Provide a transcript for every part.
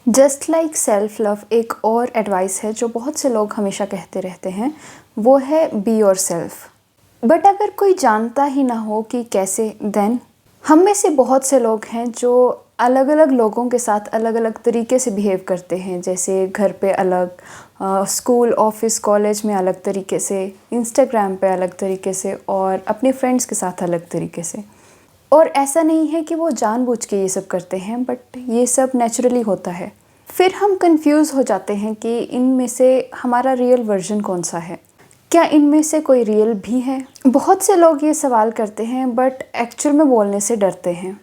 Just like self love एक और advice है जो बहुत से लोग हमेशा कहते रहते हैं, वो है बी योर सेल्फ। बट अगर कोई जानता ही ना हो कि कैसे, देन हम में से बहुत से लोग हैं जो अलग अलग लोगों के साथ अलग अलग तरीके से बिहेव करते हैं। जैसे घर पे अलग, स्कूल, ऑफिस, कॉलेज में अलग तरीके से, इंस्टाग्राम पे अलग तरीके से और अपने फ्रेंड्स के साथ अलग तरीके से। और ऐसा नहीं है कि वो जानबूझ के ये सब करते हैं, बट ये सब नेचुरली होता है। फिर हम कंफ्यूज हो जाते हैं कि इनमें से हमारा रियल वर्जन कौन सा है, क्या इनमें से कोई रियल भी है। बहुत से लोग ये सवाल करते हैं बट एक्चुअल में बोलने से डरते हैं,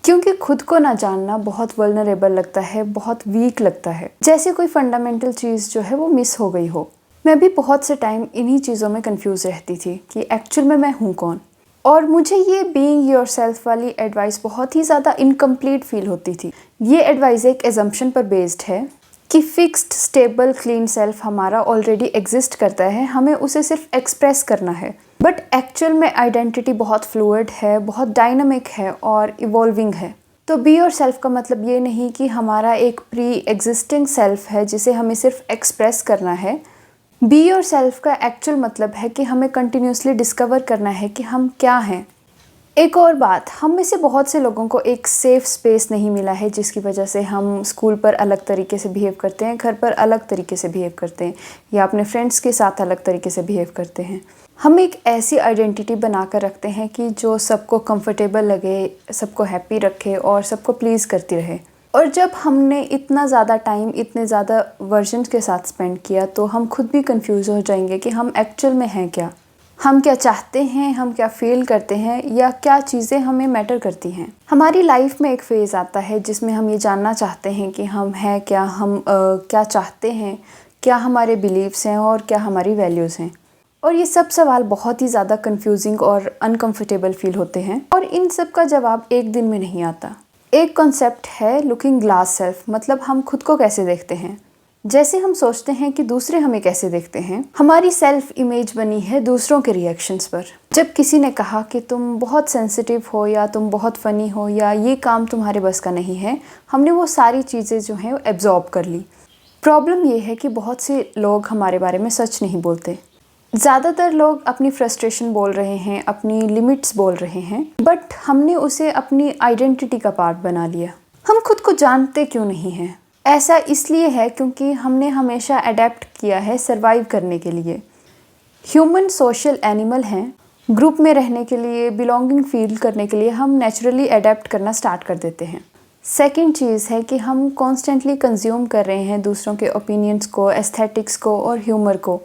क्योंकि खुद को ना जानना बहुत वल्नरेबल लगता है, बहुत वीक लगता है, जैसे कोई फंडामेंटल चीज़ जो है वो मिस हो गई हो। मैं भी बहुत से टाइम इन्हीं चीज़ों में कंफ्यूज रहती थी कि एक्चुअल में मैं हूँ कौन। और मुझे ये बीइंग योरसेल्फ वाली एडवाइस बहुत ही ज़्यादा इनकम्प्लीट फील होती थी। ये एडवाइस एक एजम्पशन पर बेस्ड है कि फिक्स्ड, स्टेबल, क्लीन सेल्फ हमारा ऑलरेडी एग्जिस्ट करता है, हमें उसे सिर्फ एक्सप्रेस करना है। बट एक्चुअल में आइडेंटिटी बहुत फ्लूइड है, बहुत डायनामिक है और इवॉल्विंग है। तो बी योरसेल्फ का मतलब ये नहीं कि हमारा एक प्री एग्जिस्टिंग सेल्फ है जिसे हमें सिर्फ एक्सप्रेस करना है। बी योरसेल्फ का एक्चुअल मतलब है कि हमें कंटिन्यूसली डिस्कवर करना है कि हम क्या हैं। एक और बात, हम में से बहुत से लोगों को एक सेफ स्पेस नहीं मिला है, जिसकी वजह से हम स्कूल पर अलग तरीके से बिहेव करते हैं, घर पर अलग तरीके से बिहेव करते हैं, या अपने फ्रेंड्स के साथ अलग तरीके से बिहेव करते हैं। हम एक ऐसी आइडेंटिटी बना कर रखते हैं कि जो सबको कंफर्टेबल लगे, सबको हैप्पी रखे और सबको प्लीज़ करती रहे। और जब हमने इतना ज़्यादा टाइम इतने ज़्यादा वर्जन्स के साथ स्पेंड किया, तो हम खुद भी कंफ्यूज हो जाएंगे कि हम एक्चुअल में हैं क्या, हम क्या चाहते हैं, हम क्या फील करते हैं, या क्या चीज़ें हमें मैटर करती हैं। हमारी लाइफ में एक फ़ेज़ आता है जिसमें हम ये जानना चाहते हैं कि हम हैं क्या, हम क्या चाहते हैं, क्या हमारे बिलीव्स हैं और क्या हमारी वैल्यूज़ हैं। और ये सब सवाल बहुत ही ज़्यादा कंफ्यूजिंग और अनकंफर्टेबल फील होते हैं, और इन सब का जवाब एक दिन में नहीं आता। एक कॉन्सेप्ट है लुकिंग ग्लास सेल्फ, मतलब हम खुद को कैसे देखते हैं। जैसे हम सोचते हैं कि दूसरे हमें कैसे देखते हैं, हमारी सेल्फ इमेज बनी है दूसरों के रिएक्शंस पर। जब किसी ने कहा कि तुम बहुत सेंसिटिव हो, या तुम बहुत फ़नी हो, या ये काम तुम्हारे बस का नहीं है, हमने वो सारी चीज़ें जो हैं एब्जॉर्ब कर ली। प्रॉब्लम ये है कि बहुत से लोग हमारे बारे में सच नहीं बोलते। ज़्यादातर लोग अपनी फ्रस्ट्रेशन बोल रहे हैं, अपनी लिमिट्स बोल रहे हैं, बट हमने उसे अपनी आइडेंटिटी का पार्ट बना लिया। हम खुद को जानते क्यों नहीं हैं? ऐसा इसलिए है क्योंकि हमने हमेशा अडेप्ट किया है सर्वाइव करने के लिए। ह्यूमन सोशल एनिमल हैं। ग्रुप में रहने के लिए, बिलोंगिंग फील करने के लिए हम नेचुरली अडेप्ट करना स्टार्ट कर देते हैं। सेकेंड चीज़ है कि हम कॉन्स्टेंटली कंज्यूम कर रहे हैं दूसरों के ओपिनियंस को, एस्थेटिक्स को और ह्यूमर को।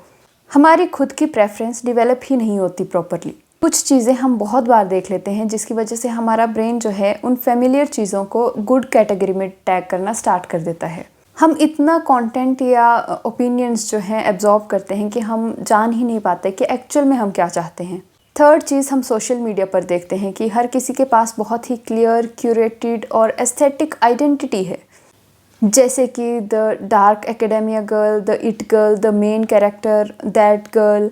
हमारी खुद की प्रेफरेंस डेवलप ही नहीं होती प्रॉपरली। कुछ चीज़ें हम बहुत बार देख लेते हैं, जिसकी वजह से हमारा ब्रेन जो है उन फेमिलियर चीज़ों को गुड कैटेगरी में टैग करना स्टार्ट कर देता है। हम इतना कंटेंट या ओपिनियंस जो हैं एब्जॉर्ब करते हैं कि हम जान ही नहीं पाते कि एक्चुअल में हम क्या चाहते हैं। थर्ड चीज़, हम सोशल मीडिया पर देखते हैं कि हर किसी के पास बहुत ही क्लियर, क्यूरेटेड और एस्थेटिक आइडेंटिटी है, जैसे कि the dark academia girl, the it girl, the main character, that girl.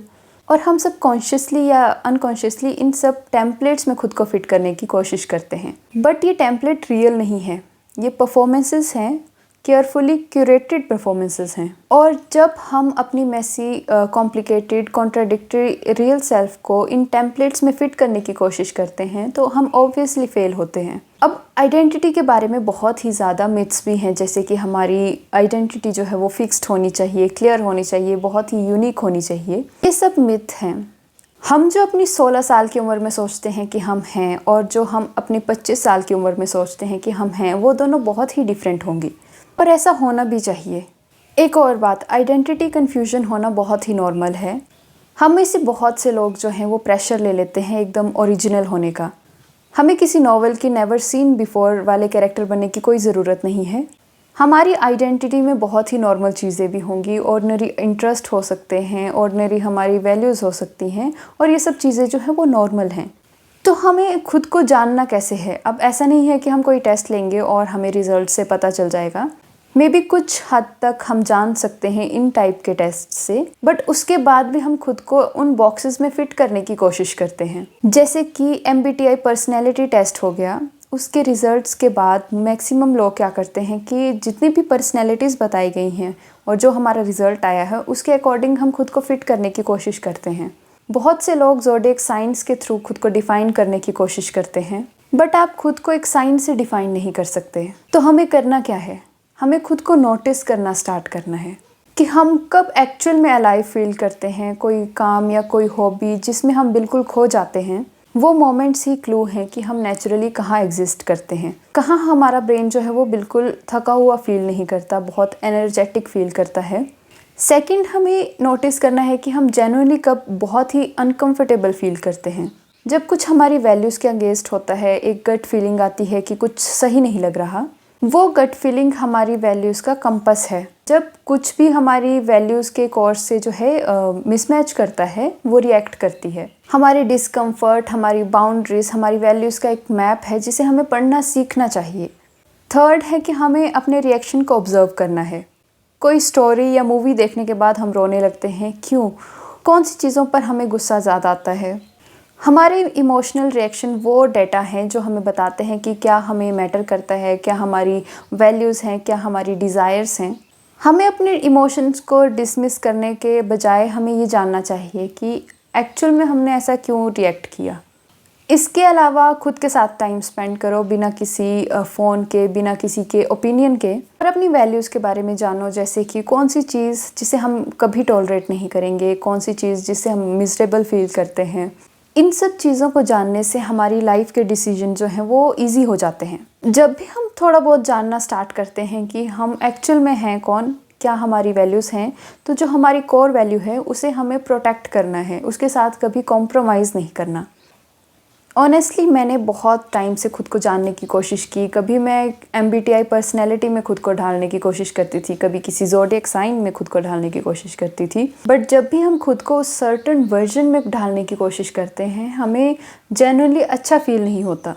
और हम सब कॉन्शियसली या अनकॉन्शियसली इन सब टेम्पलेट्स में खुद को फिट करने की कोशिश करते हैं। बट ये टेम्पलेट रियल नहीं है, ये परफॉर्मेंसेस हैं, केयरफुली क्यूरेटेड परफॉर्मेंसेस हैं। और जब हम अपनी messy, complicated, contradictory real self को इन टेम्पलेट्स में फिट करने की कोशिश करते हैं, तो हम ऑब्वियसली फेल होते हैं। अब आइडेंटिटी के बारे में बहुत ही ज़्यादा मिथ्स भी हैं, जैसे कि हमारी आइडेंटिटी जो है वो फिक्स्ड होनी चाहिए, क्लियर होनी चाहिए, बहुत ही यूनिक होनी चाहिए। ये सब मिथ हैं। हम जो अपनी 16 साल की उम्र में सोचते हैं कि हम हैं, और जो हम अपनी 25 साल की उम्र में सोचते हैं कि हम हैं, वो दोनों बहुत ही डिफरेंट होंगी, और ऐसा होना भी चाहिए। एक और बात, आइडेंटिटी कन्फ्यूजन होना बहुत ही नॉर्मल है। हम में से बहुत से लोग जो हैं वो प्रेशर ले लेते हैं एकदम ओरिजिनल होने का। हमें किसी नॉवल की नेवर सीन बिफोर वाले कैरेक्टर बनने की कोई ज़रूरत नहीं है। हमारी आइडेंटिटी में बहुत ही नॉर्मल चीज़ें भी होंगी, ऑर्डिनरी इंटरेस्ट हो सकते हैं, ऑर्डिनरी हमारी वैल्यूज़ हो सकती हैं, और ये सब चीज़ें जो है वो नॉर्मल हैं। तो हमें खुद को जानना कैसे है? अब ऐसा नहीं है कि हम कोई टेस्ट लेंगे और हमें रिजल्ट से पता चल जाएगा। मे बी कुछ हद तक हम जान सकते हैं इन टाइप के टेस्ट से, बट उसके बाद भी हम खुद को उन बॉक्सेस में फिट करने की कोशिश करते हैं। जैसे कि MBTI पर्सनैलिटी टेस्ट हो गया, उसके रिज़ल्ट्स के बाद मैक्सिमम लोग क्या करते हैं कि जितनी भी पर्सनैलिटीज़ बताई गई हैं और जो हमारा रिज़ल्ट आया है उसके अकॉर्डिंग हम खुद को फिट करने की कोशिश करते हैं। बहुत से लोग ज़ोडिएक साइंस के थ्रू खुद को डिफ़ाइन करने की कोशिश करते हैं, बट आप खुद को एक साइन से डिफ़ाइन नहीं कर सकते। तो हमें करना क्या है? हमें खुद को नोटिस करना स्टार्ट करना है कि हम कब एक्चुअल में अलाइव फील करते हैं, कोई काम या कोई हॉबी जिसमें हम बिल्कुल खो जाते हैं। वो मोमेंट्स ही क्लू हैं कि हम नेचुरली कहाँ एग्जिस्ट करते हैं, कहाँ हमारा ब्रेन जो है वो बिल्कुल थका हुआ फील नहीं करता, बहुत एनर्जेटिक फील करता है। सेकंड, हमें नोटिस करना है कि हम जेन्युइनली कब बहुत ही अनकंफर्टेबल फील करते हैं। जब कुछ हमारी वैल्यूज़ के अगेंस्ट होता है, एक गट फीलिंग आती है कि कुछ सही नहीं लग रहा, वो गट फीलिंग हमारी वैल्यूज़ का कंपस है। जब कुछ भी हमारी वैल्यूज़ के कोर्स से जो है मिसमैच करता है, वो रिएक्ट करती है। हमारी डिस्कम्फर्ट, हमारी बाउंड्रीज, हमारी वैल्यूज़ का एक मैप है जिसे हमें पढ़ना सीखना चाहिए। थर्ड है कि हमें अपने रिएक्शन को ऑब्जर्व करना है। कोई स्टोरी या मूवी देखने के बाद हम रोने लगते हैं, क्यों? कौन सी चीज़ों पर हमें गुस्सा ज़्यादा आता है? हमारे इमोशनल रिएक्शन वो डेटा हैं जो हमें बताते हैं कि क्या हमें मैटर करता है, क्या हमारी वैल्यूज़ हैं, क्या हमारी डिज़ायर्स हैं। हमें अपने इमोशंस को डिसमिस करने के बजाय हमें ये जानना चाहिए कि एक्चुअल में हमने ऐसा क्यों रिएक्ट किया। इसके अलावा खुद के साथ टाइम स्पेंड करो, बिना किसी फ़ोन के, बिना किसी के ओपिनियन के, और अपनी वैल्यूज़ के बारे में जानो। जैसे कि कौन सी चीज़ जिसे हम कभी टॉलरेट नहीं करेंगे, कौन सी चीज़ जिससे हम मिजरेबल फील करते हैं। इन सब चीज़ों को जानने से हमारी लाइफ के डिसीजन जो हैं वो इजी हो जाते हैं। जब भी हम थोड़ा बहुत जानना स्टार्ट करते हैं कि हम एक्चुअल में हैं कौन, क्या हमारी वैल्यूज़ हैं, तो जो हमारी कोर वैल्यू है उसे हमें प्रोटेक्ट करना है, उसके साथ कभी कॉम्प्रोमाइज़ नहीं करना। ऑनेस्टली मैंने बहुत टाइम से खुद को जानने की कोशिश की। कभी मैं MBTI पर्सनैलिटी में खुद को ढालने की कोशिश करती थी, कभी किसी ज़ोडिएक साइन में खुद को ढालने की कोशिश करती थी। बट जब भी हम खुद को सर्टेन वर्जन में ढालने की कोशिश करते हैं, हमें जेन्युइनली अच्छा फील नहीं होता।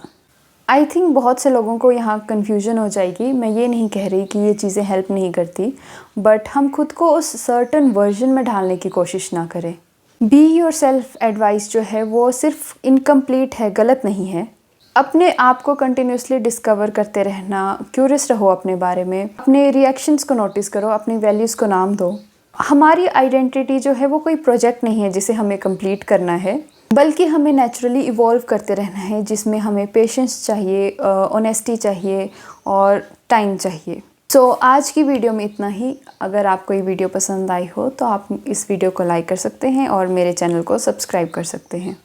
आई थिंक बहुत से लोगों को यहाँ कन्फ्यूजन हो जाएगी। मैं ये नहीं कह रही कि ये चीज़ें हेल्प नहीं करती, बट हम खुद को उस सर्टेन वर्जन में ढालने की कोशिश ना करें। बी योर सेल्फ एडवाइस जो है वो सिर्फ इनकम्प्लीट है, गलत नहीं है। अपने आप को कंटिन्यूसली डिस्कवर करते रहना, क्यूरियस रहो अपने बारे में, अपने रिएक्शंस को नोटिस करो, अपनी वैल्यूज़ को नाम दो। हमारी आइडेंटिटी जो है वो कोई प्रोजेक्ट नहीं है जिसे हमें कंप्लीट करना है, बल्कि हमें नेचुरली इवॉल्व करते रहना है, जिसमें हमें पेशेंस चाहिए, ऑनेस्टी चाहिए और टाइम चाहिए। सो आज की वीडियो में इतना ही। अगर आपको ये वीडियो पसंद आई हो तो आप इस वीडियो को लाइक कर सकते हैं और मेरे चैनल को सब्सक्राइब कर सकते हैं।